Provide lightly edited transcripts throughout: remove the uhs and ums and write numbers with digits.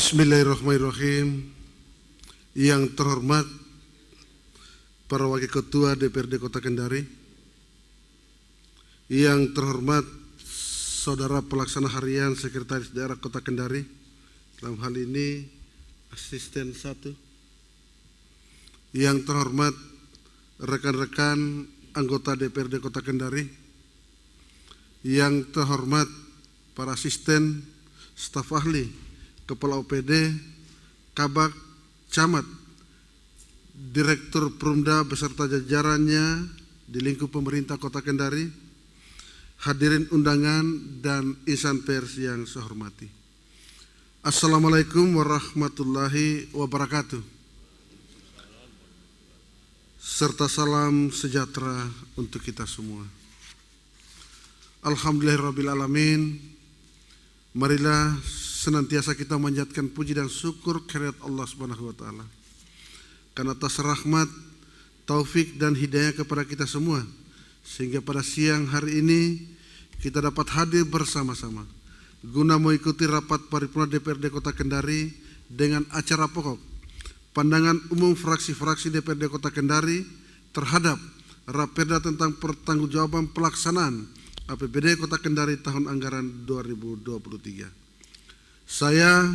Bismillahirrahmanirrahim. Yang terhormat para Wakil Ketua DPRD Kota Kendari, yang terhormat Saudara Pelaksana Harian Sekretaris Daerah Kota Kendari, dalam hal ini Asisten 1, yang terhormat rekan-rekan anggota DPRD Kota Kendari, yang terhormat para asisten, staf ahli, Kepala OPD, Kabak, Camat, Direktur Perumda beserta jajarannya di lingkup pemerintah Kota Kendari, hadirin undangan dan insan pers yang saya hormati. Assalamualaikum warahmatullahi wabarakatuh. Serta salam sejahtera untuk kita semua. Alhamdulillahirrabbilalamin. Marilah senantiasa kita manjatkan puji dan syukur kehadirat Allah Subhanahu wa taala. Karena atas rahmat, taufik dan hidayah kepada kita semua, sehingga pada siang hari ini kita dapat hadir bersama-sama guna mengikuti rapat paripurna DPRD Kota Kendari dengan acara pokok pandangan umum fraksi-fraksi DPRD Kota Kendari terhadap Raperda tentang pertanggungjawaban pelaksanaan APBD Kota Kendari tahun anggaran 2023. Saya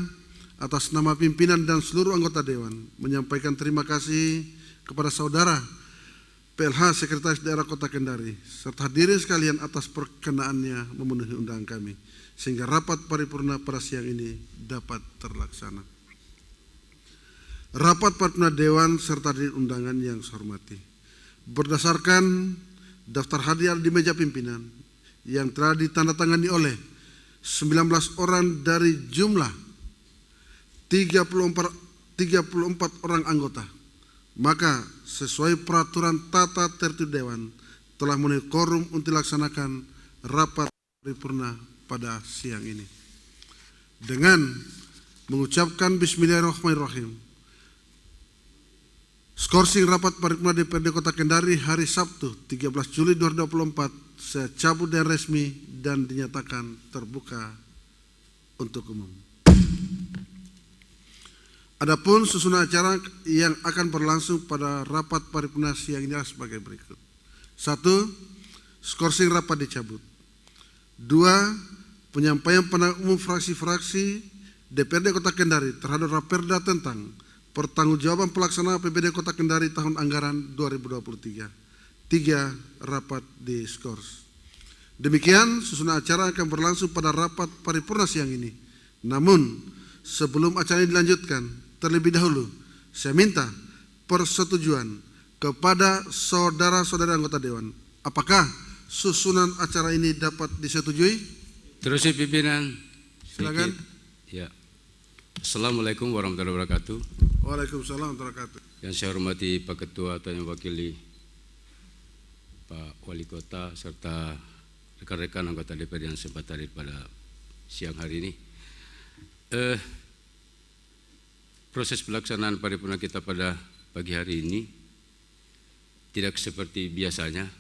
atas nama pimpinan dan seluruh anggota Dewan menyampaikan terima kasih kepada Saudara PLH Sekretaris Daerah Kota Kendari serta hadirin sekalian atas perkenaannya memenuhi undangan kami sehingga rapat paripurna pada siang ini dapat terlaksana. Rapat paripurna Dewan serta hadirin undangan yang saya hormati, berdasarkan daftar hadir di meja pimpinan yang telah ditandatangani oleh 19 orang dari jumlah 34 orang anggota, maka sesuai peraturan tata tertib Dewan telah memenuhi quorum untuk dilaksanakan rapat paripurna pada siang ini. Dengan mengucapkan Bismillahirrahmanirrahim, skorsing rapat paripurna DPRD Kota Kendari hari Sabtu 13 Juli 2024 saya cabut dan resmi dan dinyatakan terbuka untuk umum. Adapun susunan acara yang akan berlangsung pada rapat paripurna siang ini sebagai berikut. 1. Skorsing rapat dicabut. 2. Penyampaian pandangan umum fraksi-fraksi DPRD Kota Kendari terhadap Raperda tentang pertanggungjawaban pelaksanaan APBD Kota Kendari tahun anggaran 2023. 3. Rapat diskors. Demikian susunan acara akan berlangsung pada rapat paripurna siang ini. Namun sebelum acara ini dilanjutkan, terlebih dahulu saya minta persetujuan kepada saudara-saudara anggota Dewan. Apakah susunan acara ini dapat disetujui? Terus pimpinan. Silakan. Ya. Assalamualaikum warahmatullahi wabarakatuh. Waalaikumsalam warahmatullahi wabarakatuh. Yang saya hormati Pak Ketua atau yang wakili Pak Wali Kota serta rekan-rekan anggota DPR yang sempat hadir pada siang hari ini. Proses pelaksanaan paripurna kita pada pagi hari ini tidak seperti biasanya.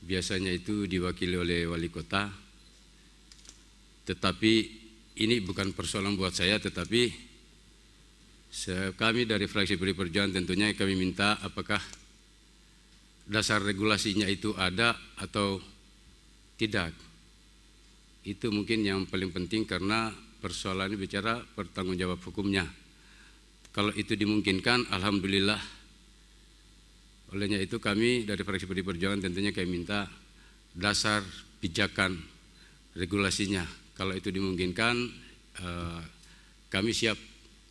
Biasanya itu diwakili oleh wali kota, tetapi ini bukan persoalan buat saya, tetapi kami dari fraksi PDI Perjuangan tentunya kami minta apakah dasar regulasinya itu ada atau tidak. Itu mungkin yang paling penting karena persoalan ini bicara pertanggungjawab hukumnya. Kalau itu dimungkinkan, alhamdulillah. Olehnya itu kami dari fraksi PDI Perjuangan tentunya kami minta dasar pijakan regulasinya. Kalau itu dimungkinkan, kami siap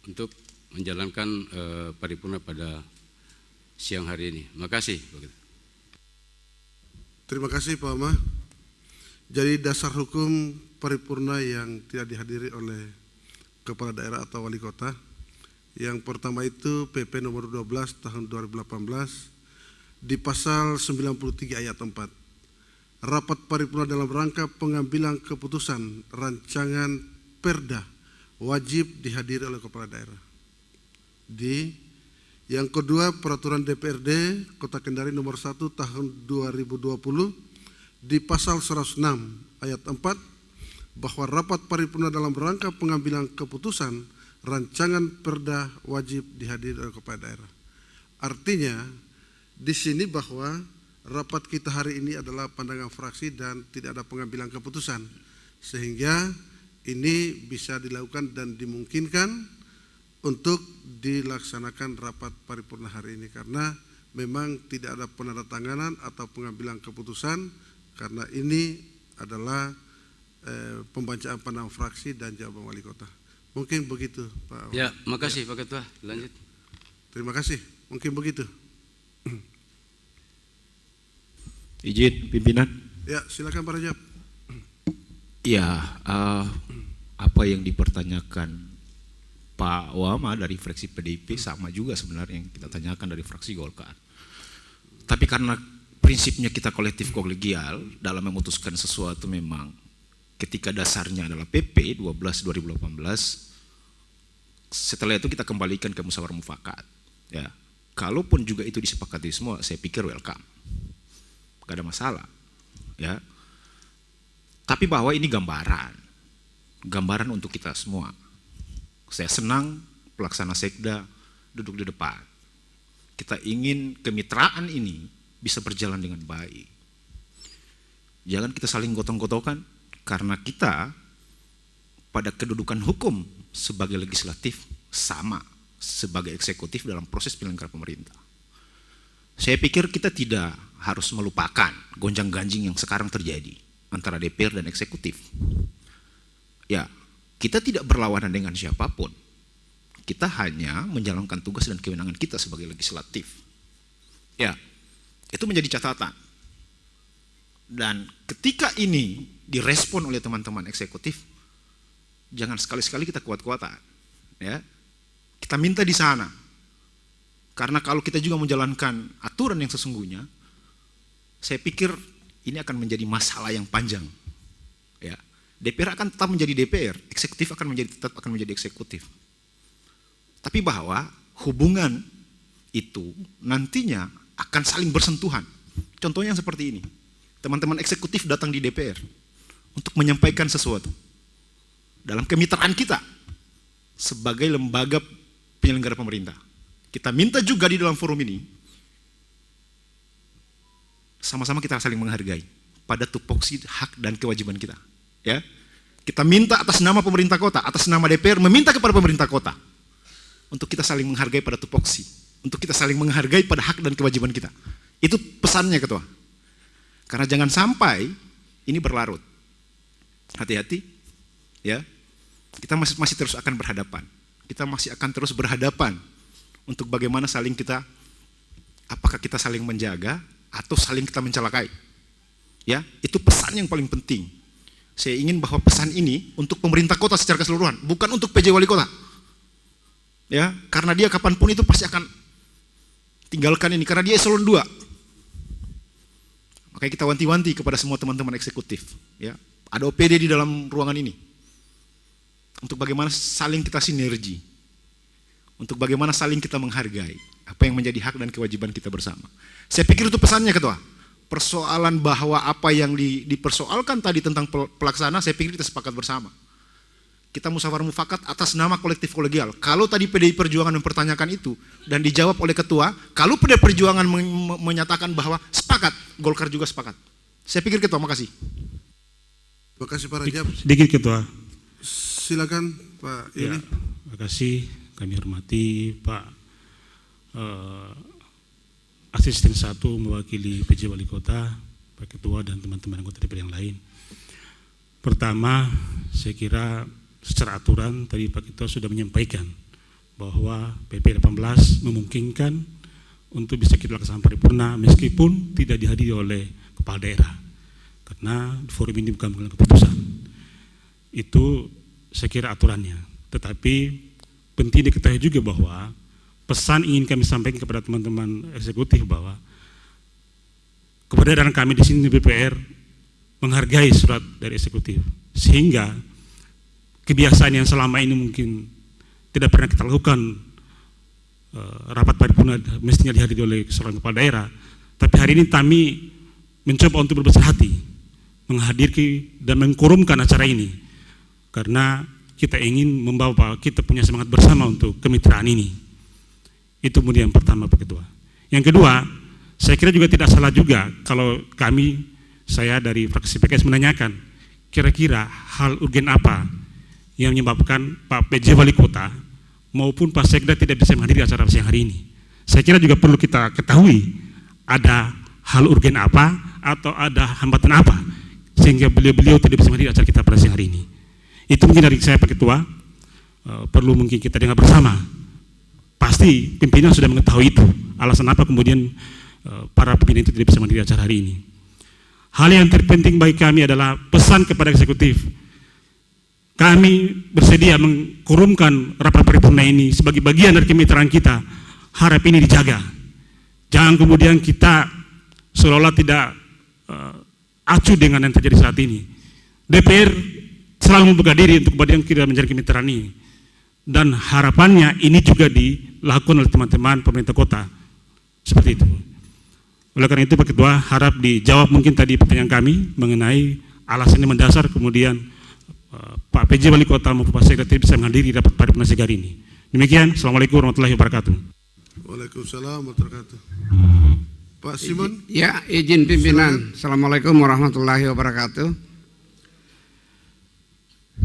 untuk menjalankan paripurna pada siang hari ini. Makasih. Terima kasih Pak Amah. Jadi dasar hukum paripurna yang tidak dihadiri oleh kepala daerah atau wali kota. Yang pertama itu PP nomor 12 tahun 2018 di pasal 93 ayat 4. Rapat paripurna dalam rangka pengambilan keputusan rancangan perda wajib dihadiri oleh kepala daerah. Yang kedua, peraturan DPRD Kota Kendari nomor 1 tahun 2020 di pasal 106 ayat 4 bahwa rapat paripurna dalam rangka pengambilan keputusan rancangan perda wajib dihadiri oleh kepala daerah. Artinya di sini bahwa rapat kita hari ini adalah pandangan fraksi dan tidak ada pengambilan keputusan, sehingga ini bisa dilakukan dan dimungkinkan untuk dilaksanakan rapat paripurna hari ini, karena memang tidak ada penandatanganan atau pengambilan keputusan, karena ini adalah pembacaan pandangan fraksi dan jawaban wali kota. Mungkin begitu, Pak. Ya, makasih Pak Ketua. Lanjut. Terima kasih. Mungkin begitu. Izin pimpinan. Ya, silakan Pak Rajab. Ya, apa yang dipertanyakan Pak Wama dari fraksi PDIP sama juga sebenarnya yang kita tanyakan dari fraksi Golkar. Tapi karena prinsipnya kita kolektif kolegial dalam memutuskan sesuatu, memang ketika dasarnya adalah PP 12/2018, setelah itu kita kembalikan ke musyawarah mufakat. Ya, kalaupun juga itu disepakati semua, saya pikir welcome, gak ada masalah. Ya, tapi bahwa ini gambaran untuk kita semua. Saya senang pelaksana sekda duduk di depan. Kita ingin kemitraan ini bisa berjalan dengan baik. Jangan kita saling gotong-gotokan, karena kita pada kedudukan hukum sebagai legislatif sama sebagai eksekutif dalam proses penyelenggaraan pemerintah. Saya pikir kita tidak harus melupakan gonjang-ganjing yang sekarang terjadi antara DPR dan eksekutif. Ya, kita tidak berlawanan dengan siapapun. Kita hanya menjalankan tugas dan kewenangan kita sebagai legislatif. Ya, itu menjadi catatan. Dan ketika ini direspon oleh teman-teman eksekutif, jangan sekali-sekali kita kuat-kuatan. Ya, kita minta di sana. Karena kalau kita juga menjalankan aturan yang sesungguhnya, saya pikir ini akan menjadi masalah yang panjang. Ya, DPR akan tetap menjadi DPR, eksekutif tetap akan menjadi eksekutif. Tapi bahwa hubungan itu nantinya akan saling bersentuhan. Contohnya seperti ini. Teman-teman eksekutif datang di DPR untuk menyampaikan sesuatu dalam kemitraan kita sebagai lembaga penyelenggara pemerintah. Kita minta juga di dalam forum ini sama-sama kita saling menghargai pada tupoksi hak dan kewajiban kita. Ya, kita minta atas nama pemerintah kota, atas nama DPR meminta kepada pemerintah kota untuk kita saling menghargai pada tupoksi, untuk kita saling menghargai pada hak dan kewajiban kita. Itu pesannya Ketua. Karena jangan sampai ini berlarut. Hati-hati, ya. Kita masih terus akan berhadapan. Kita masih akan terus berhadapan untuk bagaimana saling kita, apakah kita saling menjaga atau saling kita mencelakai. Ya, itu pesan yang paling penting. Saya ingin bahwa pesan ini untuk pemerintah kota secara keseluruhan, bukan untuk PJ Wali Kota. Ya, karena dia kapanpun itu pasti akan tinggalkan ini, karena dia eselon 2. Makanya kita wanti-wanti kepada semua teman-teman eksekutif, ya, ada OPD di dalam ruangan ini, untuk bagaimana saling kita sinergi, untuk bagaimana saling kita menghargai apa yang menjadi hak dan kewajiban kita bersama. Saya pikir itu pesannya Ketua. Persoalan bahwa apa yang dipersoalkan tadi tentang pelaksana, saya pikir kita sepakat bersama. Kita musyawarah mufakat atas nama kolektif kolegial. Kalau tadi PDI Perjuangan mempertanyakan itu dan dijawab oleh Ketua, kalau PDI Perjuangan menyatakan bahwa sepakat, Golkar juga sepakat. Saya pikir Ketua, makasih. Terima kasih Pak Rajab. Sedikit Ketua. Silakan Pak ini. Ya, terima kasih. Kami hormati Pak Asisten 1 mewakili PJ Wali Kota, Pak Ketua dan teman-teman anggota DPR yang lain. Pertama, saya kira secara aturan tadi Pak Ketua sudah menyampaikan bahwa PP 18 memungkinkan untuk bisa kita laksanakan paripurna meskipun tidak dihadiri oleh kepala daerah, karena forum ini bukan mengambil keputusan. Itu saya kira aturannya. Tetapi penting diketahui juga bahwa pesan ingin kami sampaikan kepada teman-teman eksekutif bahwa keberadaan kami di sini di DPR menghargai surat dari eksekutif, sehingga kebiasaan yang selama ini mungkin tidak pernah kita lakukan, rapat paripurna mestinya dihadiri oleh seorang kepala daerah, tapi hari ini kami mencoba untuk berbesar hati menghadiri dan mengkurumkan acara ini, karena kita ingin membawa kita punya semangat bersama untuk kemitraan ini. Itu kemudian yang pertama Pak Ketua. Yang kedua, saya kira juga tidak salah juga kalau saya dari fraksi PKS menanyakan kira-kira hal urgen apa yang menyebabkan Pak PJ Wali Kota maupun Pak Sekda tidak bisa menghadiri acara siang hari ini. Saya kira juga perlu kita ketahui ada hal urgen apa atau ada hambatan apa sehingga beliau-beliau tidak bisa menghadiri acara kita pada siang hari ini. Itu mungkin dari saya Pak Ketua, perlu mungkin kita dengar bersama. Pasti pimpinan sudah mengetahui itu, alasan apa kemudian para pimpinan itu tidak bisa menghadiri acara hari ini. Hal yang terpenting bagi kami adalah pesan kepada eksekutif. Kami bersedia mengkurumkan rapat paripurna ini sebagai bagian dari kemitraan kita. Harap ini dijaga. Jangan kemudian kita seolah-olah tidak acuh dengan yang terjadi saat ini. DPR selalu membuka diri untuk kemudian kita menjadi kemitraan ini. Dan harapannya ini juga dilakukan oleh teman-teman pemerintah kota. Seperti itu. Oleh karena itu Pak Ketua, harap dijawab mungkin tadi pertanyaan kami mengenai alasan yang mendasar kemudian Pak PJ Wali Kota maupun Pak Sekda tidak bisa menghadiri rapat paripurna siang hari ini. Demikian, Assalamualaikum warahmatullahi wabarakatuh. Waalaikumsalam warahmatullahi wabarakatuh. Pak Simon. Ya, izin pimpinan. Assalamualaikum warahmatullahi wabarakatuh.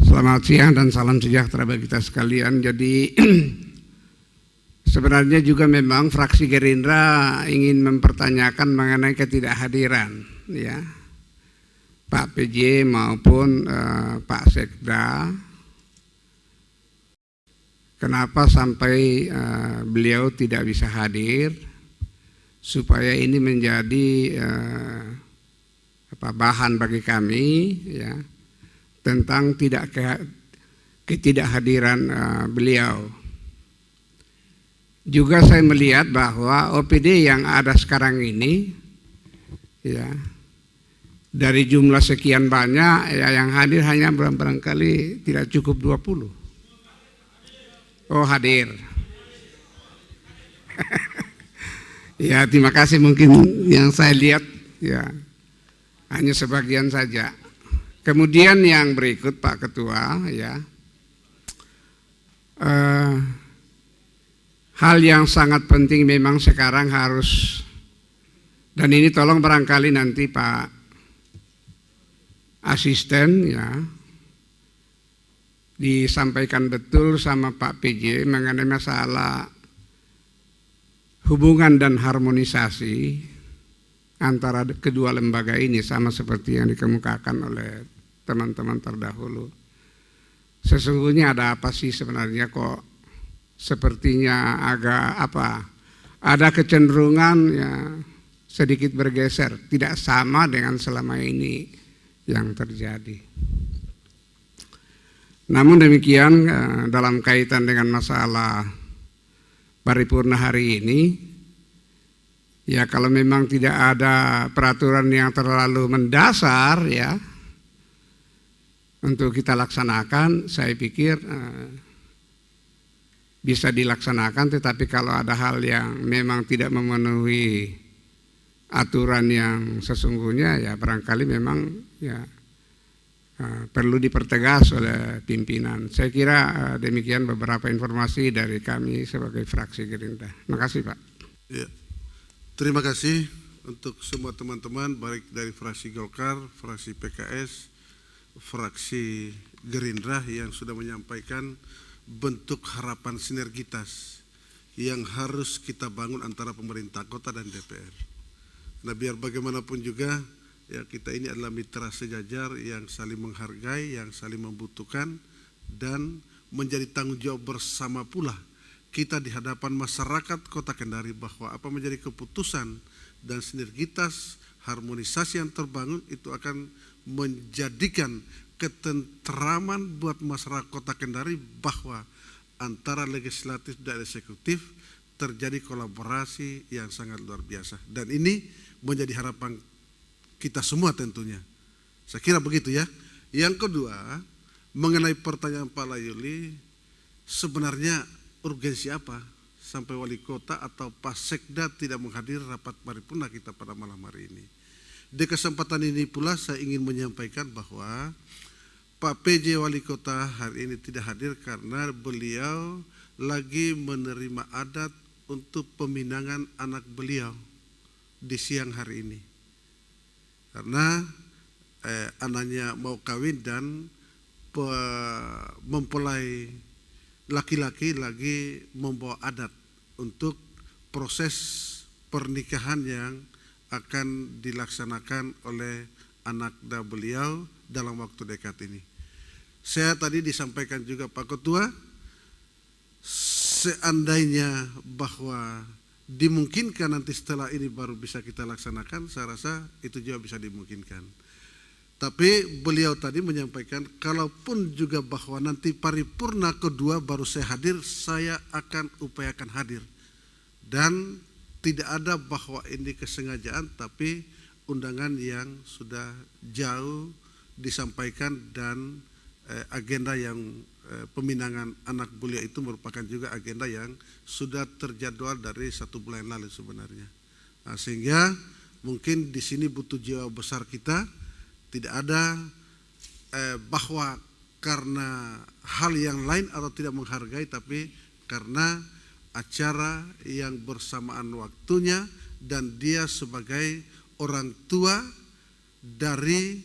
Selamat siang dan salam sejahtera bagi kita sekalian. Jadi sebenarnya juga memang fraksi Gerindra ingin mempertanyakan mengenai ketidakhadiran ya Pak PJ maupun Pak Sekda. Kenapa sampai beliau tidak bisa hadir, supaya ini menjadi bahan bagi kami ya tentang ketidakhadiran beliau. Juga saya melihat bahwa OPD yang ada sekarang ini ya dari jumlah sekian banyak ya yang hadir hanya barangkali tidak cukup 20. Oh, hadir. Ya, terima kasih, mungkin yang saya lihat ya hanya sebagian saja. Kemudian yang berikut Pak Ketua ya. Hal yang sangat penting memang sekarang harus, dan ini tolong barangkali nanti Pak Asisten ya disampaikan betul sama Pak PJ mengenai masalah hubungan dan harmonisasi antara kedua lembaga ini, sama seperti yang dikemukakan oleh teman-teman terdahulu. Sesungguhnya ada apa sih sebenarnya kok sepertinya agak ada kecenderungan ya sedikit bergeser, tidak sama dengan selama ini yang terjadi. Namun demikian dalam kaitan dengan masalah paripurna hari ini, ya kalau memang tidak ada peraturan yang terlalu mendasar ya untuk kita laksanakan, saya pikir bisa dilaksanakan. Tetapi kalau ada hal yang memang tidak memenuhi aturan yang sesungguhnya, ya barangkali memang ya perlu dipertegas oleh pimpinan. Saya kira demikian beberapa informasi dari kami sebagai fraksi Gerindra. Terima kasih Pak. Ya. Terima kasih untuk semua teman-teman baik dari fraksi Golkar, fraksi PKS, fraksi Gerindra yang sudah menyampaikan bentuk harapan sinergitas yang harus kita bangun antara pemerintah kota dan DPR. Nah, biar bagaimanapun juga ya kita ini adalah mitra sejajar yang saling menghargai, yang saling membutuhkan, dan menjadi tanggung jawab bersama pula kita di hadapan masyarakat Kota Kendari bahwa apa menjadi keputusan dan sinergitas harmonisasi yang terbangun itu akan menjadikan ketentraman buat masyarakat Kota Kendari bahwa antara legislatif dan eksekutif terjadi kolaborasi yang sangat luar biasa, dan ini menjadi harapan kita semua tentunya. Saya kira begitu ya. Yang kedua, mengenai pertanyaan Pak Layuli, sebenarnya urgensi apa sampai wali kota atau Pak Sekda tidak menghadiri rapat paripurna kita pada malam hari ini. Di kesempatan ini pula saya ingin menyampaikan bahwa Pak PJ Wali Kota hari ini tidak hadir karena beliau lagi menerima adat untuk peminangan anak beliau di siang hari ini. Karena anaknya mau kawin dan mempelai laki-laki lagi membawa adat untuk proses pernikahan yang akan dilaksanakan oleh anak beliau dalam waktu dekat ini. Saya tadi disampaikan juga Pak Ketua, seandainya bahwa dimungkinkan nanti setelah ini baru bisa kita laksanakan, saya rasa itu juga bisa dimungkinkan. Tapi beliau tadi menyampaikan, kalaupun juga bahwa nanti paripurna kedua baru saya hadir, saya akan upayakan hadir. Dan tidak ada bahwa ini kesengajaan, tapi undangan yang sudah jauh disampaikan dan agenda yang peminangan anak beliau itu merupakan juga agenda yang sudah terjadwal dari 1 bulan lalu sebenarnya. Nah, sehingga mungkin di sini butuh jiwa besar kita, tidak ada bahwa karena hal yang lain atau tidak menghargai, tapi karena acara yang bersamaan waktunya dan dia sebagai orang tua dari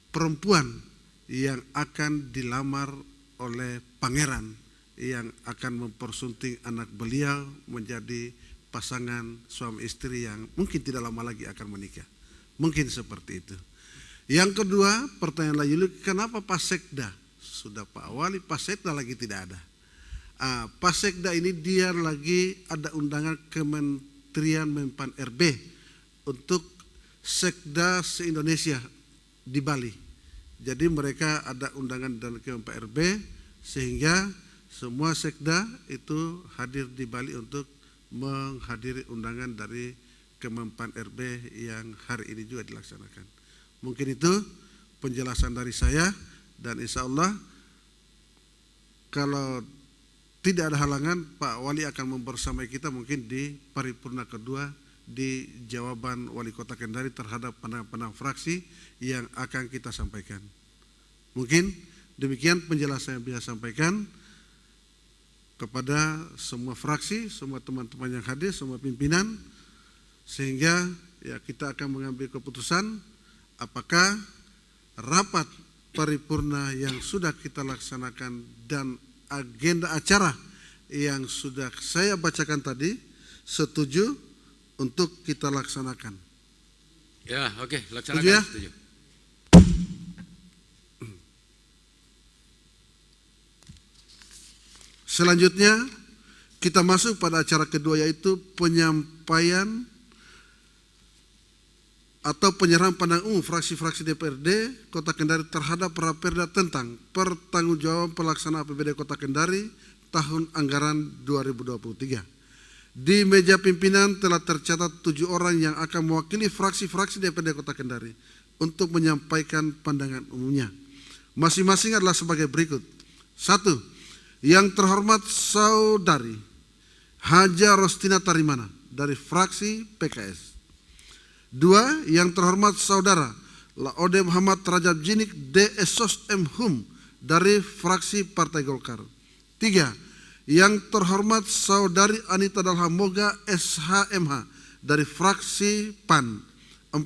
perempuan yang akan dilamar oleh pangeran yang akan mempersunting anak beliau menjadi pasangan suami istri yang mungkin tidak lama lagi akan menikah. Mungkin seperti itu. Yang kedua, pertanyaan lagi, kenapa Pak Sekda? Sudah Pak Wali, Pak Sekda lagi tidak ada. Pak Sekda ini dia lagi ada undangan Kementerian Menpan RB untuk Sekda se-Indonesia di Bali. Jadi mereka ada undangan dari Kemenpan RB sehingga semua sekda itu hadir di Bali untuk menghadiri undangan dari Kemenpan RB yang hari ini juga dilaksanakan. Mungkin itu penjelasan dari saya, dan insya Allah kalau tidak ada halangan Pak Wali akan membersamai kita mungkin di paripurna kedua di jawaban Wali Kota Kendari terhadap pandangan-pandangan fraksi yang akan kita sampaikan. Mungkin demikian penjelasan yang bisa sampaikan kepada semua fraksi, semua teman-teman yang hadir, semua pimpinan, sehingga ya kita akan mengambil keputusan apakah rapat paripurna yang sudah kita laksanakan dan agenda acara yang sudah saya bacakan tadi setuju untuk kita laksanakan. Ya, oke, laksanakan. Setuju ya? Setuju. Selanjutnya kita masuk pada acara kedua, yaitu penyampaian atau penyerahan pandangan umum fraksi-fraksi DPRD Kota Kendari terhadap Raperda tentang pertanggungjawaban pelaksanaan APBD Kota Kendari tahun anggaran 2023. Di meja pimpinan telah tercatat 7 orang yang akan mewakili fraksi-fraksi DPRD Kota Kendari untuk menyampaikan pandangan umumnya. Masing-masing adalah sebagai berikut. 1. Yang terhormat Saudari Haja Rostina Tarimana dari fraksi PKS. 2. Yang terhormat Saudara Laode Muhammad Rajab Jinik DSOS MHUM dari fraksi Partai Golkar. 3. Yang terhormat Saudari Anita Dalhamoga SHMH dari fraksi PAN. 4.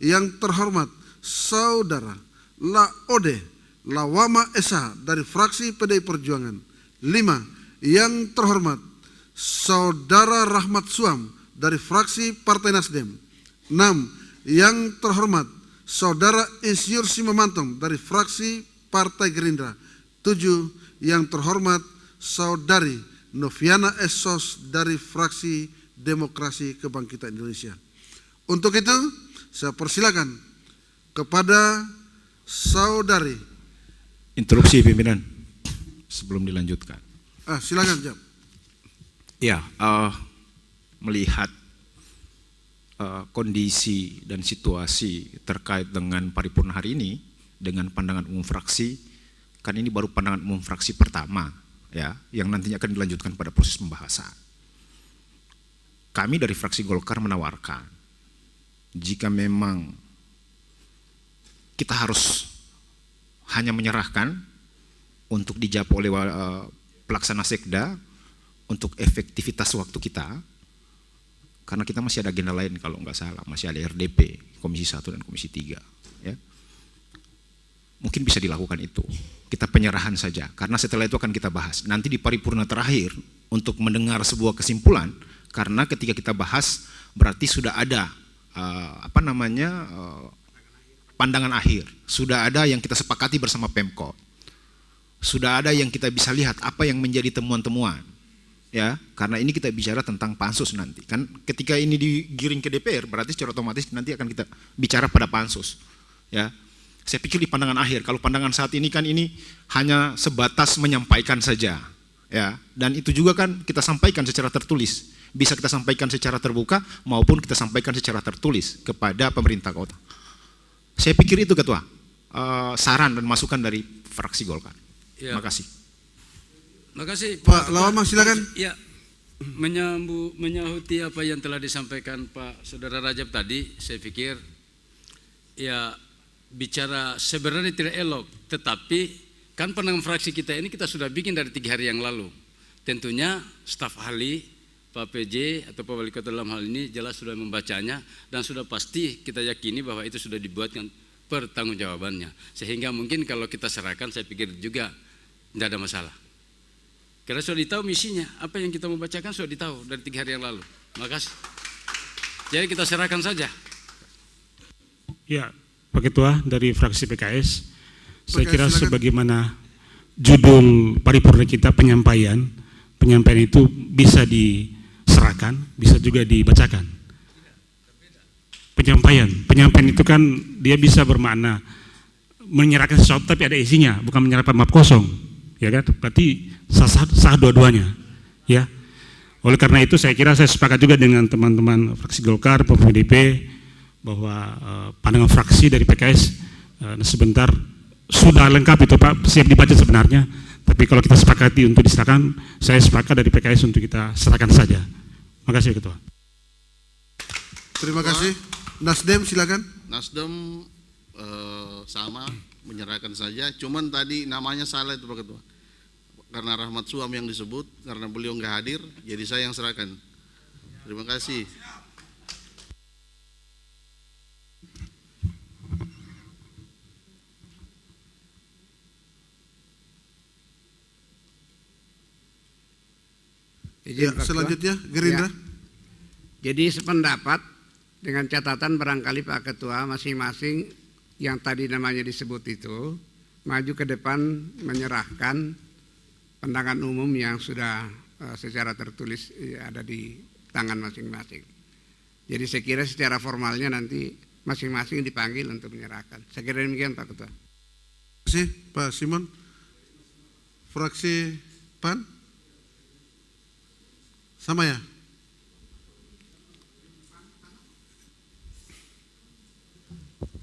Yang terhormat Saudara Laode Lawama SH dari fraksi PDI Perjuangan. 5. Yang terhormat Saudara Rahmat Suam dari fraksi Partai Nasdem. 6. Yang terhormat Saudara Insinyur Simamantong dari fraksi Partai Gerindra. 7. Yang terhormat Saudari Noviana Esos dari fraksi Demokrasi Kebangkitan Indonesia. Untuk itu saya persilakan kepada Saudari. Interupsi pimpinan sebelum dilanjutkan. Silakan jawab. Ya, melihat kondisi dan situasi terkait dengan paripurna hari ini dengan pandangan umum fraksi, kan ini baru pandangan umum fraksi pertama ya, yang nantinya akan dilanjutkan pada proses pembahasan. Kami dari fraksi Golkar menawarkan jika memang kita harus hanya menyerahkan untuk dijawab oleh pelaksana sekda untuk efektivitas waktu kita, karena kita masih ada agenda lain kalau nggak salah, masih ada RDP, Komisi 1 dan Komisi 3. Ya. Mungkin bisa dilakukan itu, kita penyerahan saja, karena setelah itu akan kita bahas. Nanti di paripurna terakhir untuk mendengar sebuah kesimpulan, karena ketika kita bahas berarti sudah ada pandangan akhir, sudah ada yang kita sepakati bersama Pemkot, sudah ada yang kita bisa lihat apa yang menjadi temuan-temuan, ya, karena ini kita bicara tentang pansus nanti, kan ketika ini digiring ke DPR berarti secara otomatis nanti akan kita bicara pada pansus, ya. Saya pikir di pandangan akhir, kalau pandangan saat ini kan ini hanya sebatas menyampaikan saja, ya, dan itu juga kan kita sampaikan secara tertulis, bisa kita sampaikan secara terbuka maupun kita sampaikan secara tertulis kepada pemerintah kota. Saya pikir itu Ketua, saran dan masukan dari fraksi Golkar. Ya. Terima kasih. Makasih Pak Lawama, silakan. Ya, menyahuti apa yang telah disampaikan Pak Saudara Rajab tadi, saya pikir ya bicara sebenarnya tidak elok, tetapi kan pandangan fraksi kita ini kita sudah bikin dari 3 hari yang lalu. Tentunya staf ahli Pak PJ atau Pak Wali Kota dalam hal ini jelas sudah membacanya dan sudah pasti kita yakini bahwa itu sudah dibuatkan pertanggungjawabannya. Sehingga mungkin kalau kita serahkan saya pikir juga tidak ada masalah. Karena sudah ditahu misinya, apa yang kita membacakan sudah ditahu dari 3 hari yang lalu. Makasih. Jadi kita serahkan saja. Ya, Pak Ketua dari fraksi PKS, saya PKS, kira silakan. sebagaimana judul paripurna kita penyampaian itu bisa diserahkan, bisa juga dibacakan. Penyampaian itu kan dia bisa bermakna menyerahkan sesuatu tapi ada isinya, bukan menyerahkan map kosong, ya kan? Berarti sah dua-duanya, ya. Oleh karena itu saya kira saya sepakat juga dengan teman-teman fraksi Golkar, PDIP, bahwa pandangan fraksi dari PKS sebentar sudah lengkap itu Pak, siap dibaca sebenarnya. Tapi kalau kita sepakati untuk diserahkan, saya sepakat dari PKS untuk kita serahkan saja. Makasih Ketua. Terima kasih. Nasdem, silakan. Nasdem sama menyerahkan saja, cuman tadi namanya salah itu Pak Ketua. Karena Rahmat Suam yang disebut, karena beliau nggak hadir, jadi saya yang serahkan. Terima kasih. Ya, Pak Ketua. selanjutnya Gerindra. Ya. Jadi sependapat dengan catatan barangkali Pak Ketua masing-masing yang tadi namanya disebut itu maju ke depan menyerahkan pandangan umum yang sudah secara tertulis ada di tangan masing-masing. Jadi saya kira secara formalnya nanti masing-masing dipanggil untuk menyerahkan. Saya kira demikian Pak Ketua. Terima kasih Pak Simon. Fraksi PAN? Sama ya?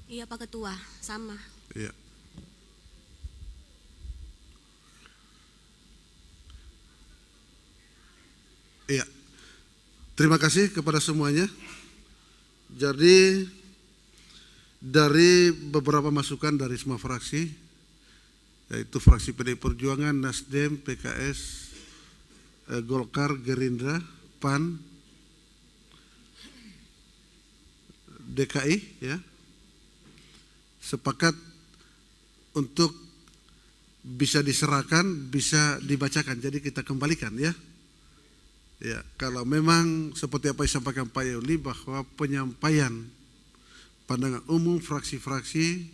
Iya Pak Ketua, sama. Iya. Iya. Terima kasih kepada semuanya. Jadi dari beberapa masukan dari semua fraksi, yaitu fraksi PDI Perjuangan, Nasdem, PKS, Golkar, Gerindra, PAN, DKI, ya, sepakat untuk bisa diserahkan, bisa dibacakan. Jadi kita kembalikan, ya. Ya, kalau memang seperti apa yang disampaikan Pak Yoli bahwa penyampaian pandangan umum fraksi-fraksi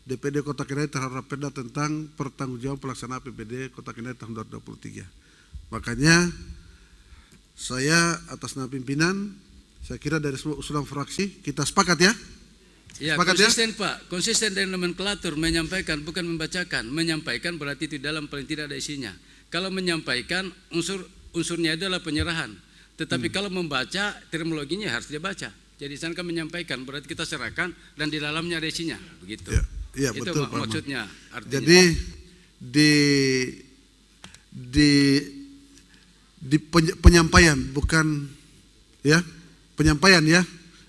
DPD Kota Kendari terhadap Perda tentang pertanggungjawaban pelaksanaan APBD Kota Kendari tahun 2023. Makanya saya atas nama pimpinan, saya kira dari semua usulan fraksi kita sepakat ya. Ya, Sepakat konsisten ya? Pak, konsisten dengan nomenklatur, menyampaikan bukan membacakan. Menyampaikan berarti di dalam paling tidak ada isinya. Kalau menyampaikan unsurnya adalah penyerahan. Tetapi kalau membaca terminologinya harus dibaca. Jadi sana kan menyampaikan berarti kita serahkan dan di dalamnya ada isinya, begitu. Ya, ya, itu betul, Pak maksudnya. Artinya. Jadi di penyampaian bukan ya, penyampaian ya.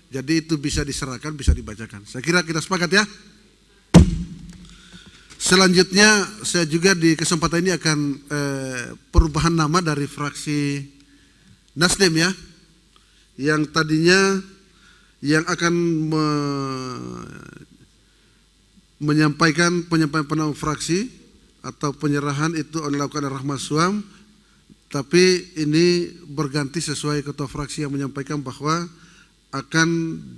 Jadi itu bisa diserahkan, bisa dibacakan. Saya kira kita sepakat ya. Selanjutnya saya juga di kesempatan ini akan perubahan nama dari fraksi Nasdem ya, yang tadinya yang akan menyampaikan penyampaian fraksi atau penyerahan itu dilakukan oleh Rahmat Suam, tapi ini berganti sesuai ketua fraksi yang menyampaikan bahwa akan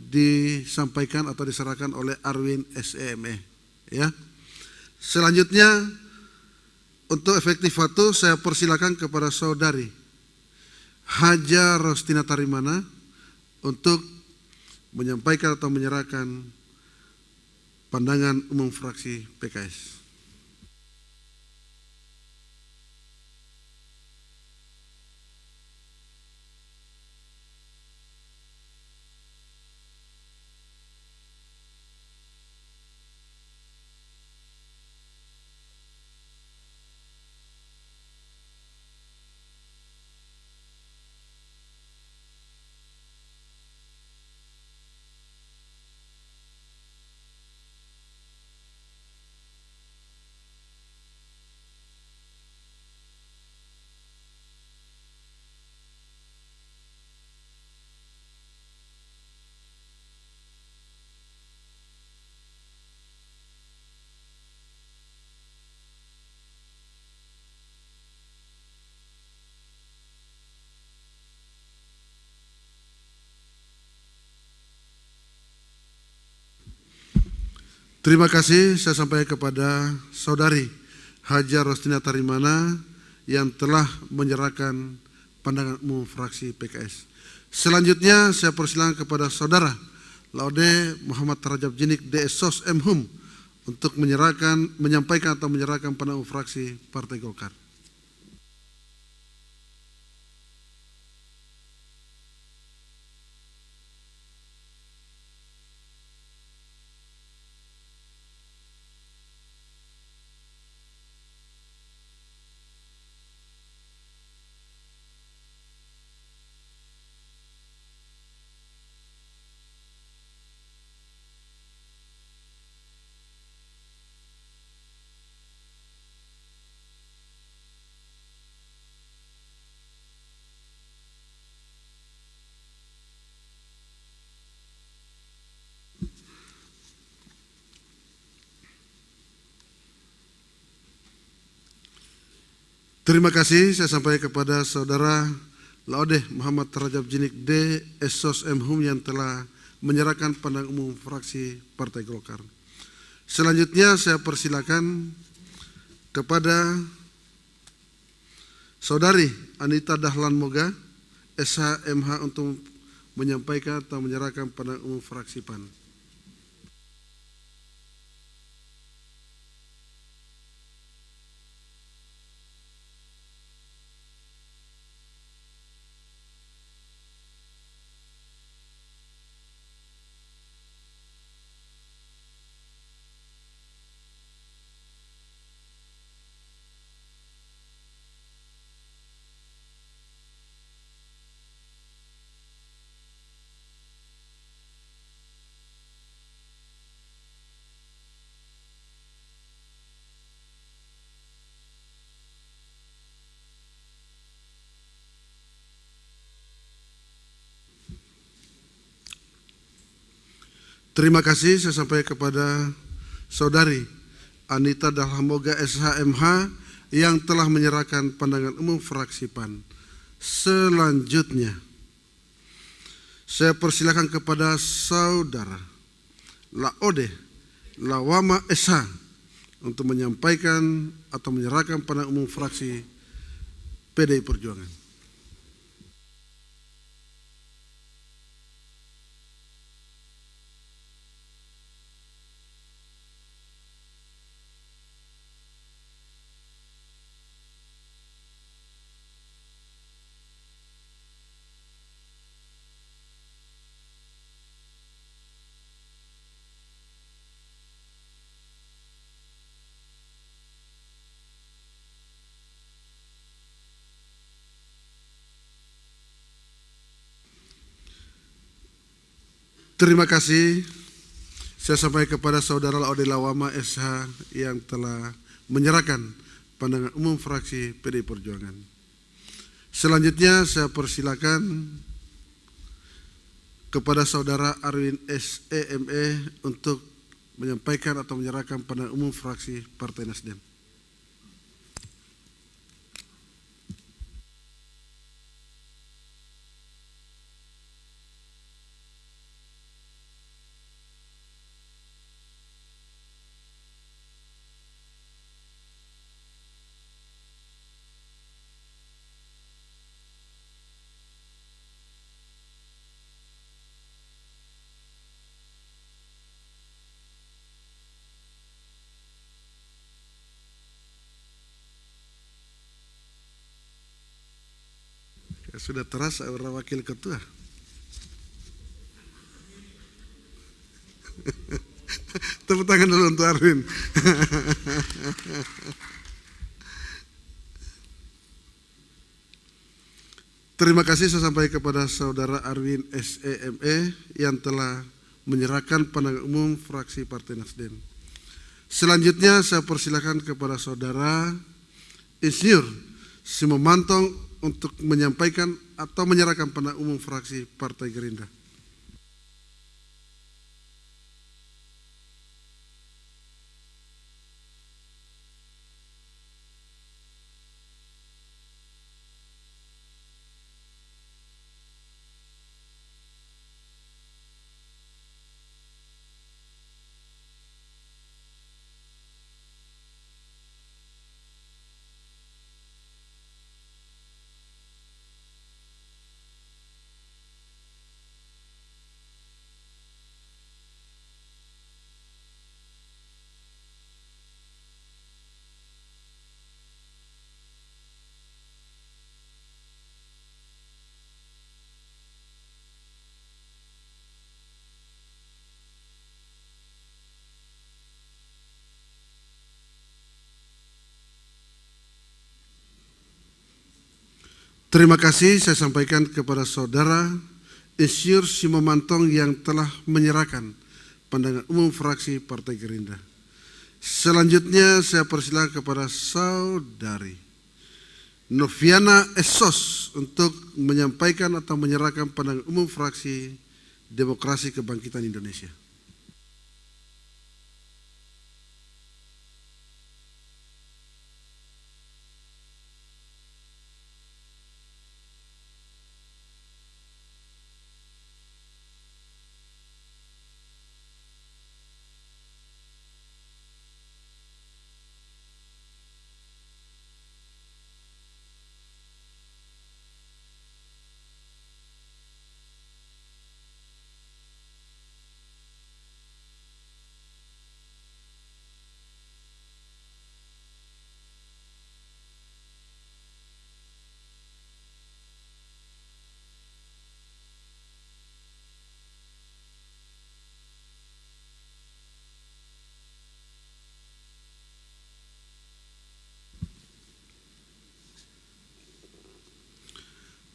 disampaikan atau diserahkan oleh Arwin SEME ya. Selanjutnya untuk efektif waktu saya persilakan kepada saudari Haja Rostina Tarimana untuk menyampaikan atau menyerahkan pandangan umum fraksi PKS. Terima kasih saya sampaikan kepada saudari Haja Rostina Tarimana yang telah menyerahkan pandangan umum fraksi PKS. Selanjutnya saya persilakan kepada saudara Laude Muhammad Rajab Jinik DSOS MHUM untuk menyampaikan atau menyerahkan pandangan umum fraksi Partai Golkar. Terima kasih saya sampaikan kepada saudara Laude Muhammad Rajab Jinik D. SOS MHUM yang telah menyerahkan pandangan umum fraksi Partai Golkar. Selanjutnya saya persilakan kepada saudari Anita Dahlan Moga SHMH untuk menyampaikan atau menyerahkan pandangan umum fraksi PAN. Terima kasih saya sampaikan kepada saudari Anita Dahlan Moga SHMH yang telah menyerahkan pandangan umum fraksi PAN. Selanjutnya saya persilakan kepada saudara Laude Lawama SH untuk menyampaikan atau menyerahkan pandangan umum fraksi PDI Perjuangan. Terima kasih. saya sampaikan kepada saudara Laude Lawama SH yang telah menyerahkan pandangan umum fraksi PDI Perjuangan. Selanjutnya saya persilakan kepada saudara Arwin SEME untuk menyampaikan atau menyerahkan pandangan umum fraksi Partai Nasdem. Sudah terasa orang wakil ketua. Tepuk tangan dulu untuk Arwin. Terima kasih saya sampaikan kepada saudara Arwin SEME yang telah menyerahkan pandangan umum fraksi Partai Nasdem. Selanjutnya saya persilakan kepada saudara Insinyur Simomantong untuk menyampaikan atau menyerahkan pandangan umum fraksi Partai Gerindra. Terima kasih saya sampaikan kepada saudara Insinyur Simomantong yang telah menyerahkan pandangan umum fraksi Partai Gerindra. Selanjutnya saya persilakan kepada saudari Noviana Esos untuk menyampaikan atau menyerahkan pandangan umum fraksi Demokrasi Kebangkitan Indonesia.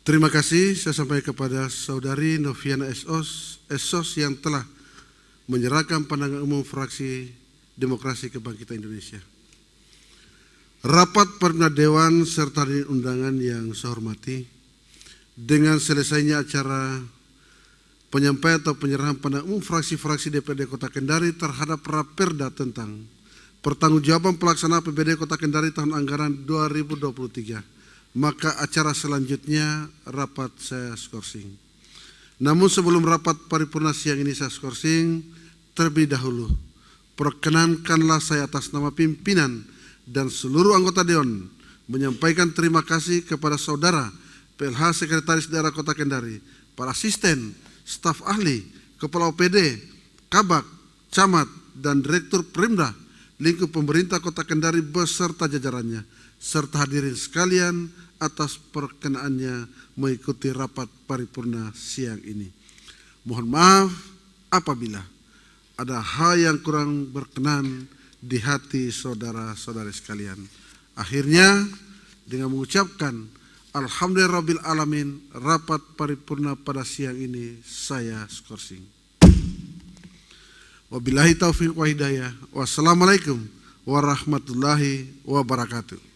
Terima kasih saya sampaikan kepada saudari Noviana Esos yang telah menyerahkan pandangan umum fraksi Demokrasi Kebangkitan Indonesia. Rapat Pimpinan Dewan serta undangan yang saya hormati, dengan selesainya acara penyampaian atau penyerahan pandangan umum fraksi-fraksi DPRD Kota Kendari terhadap Raperda tentang pertanggungjawaban pelaksanaan APBD Kota Kendari tahun anggaran 2023. Maka acara selanjutnya rapat saya skorsing. Namun sebelum rapat paripurna siang ini saya skorsing, terlebih dahulu perkenankanlah saya atas nama pimpinan dan seluruh anggota Dewan menyampaikan terima kasih kepada saudara PLH Sekretaris Daerah Kota Kendari, para asisten, staf ahli, kepala OPD, kabak, camat, dan direktur Perimda lingkup pemerintah Kota Kendari beserta jajarannya, serta hadirin sekalian atas perkenaannya mengikuti rapat paripurna siang ini. Mohon maaf apabila ada hal yang kurang berkenan di hati saudara-saudari sekalian. Akhirnya dengan mengucapkan Alhamdulillahirabbil alamin, rapat paripurna pada siang ini saya skorsing. Wabillahi taufiq wa hidayah. Wassalamualaikum warahmatullahi wabarakatuh.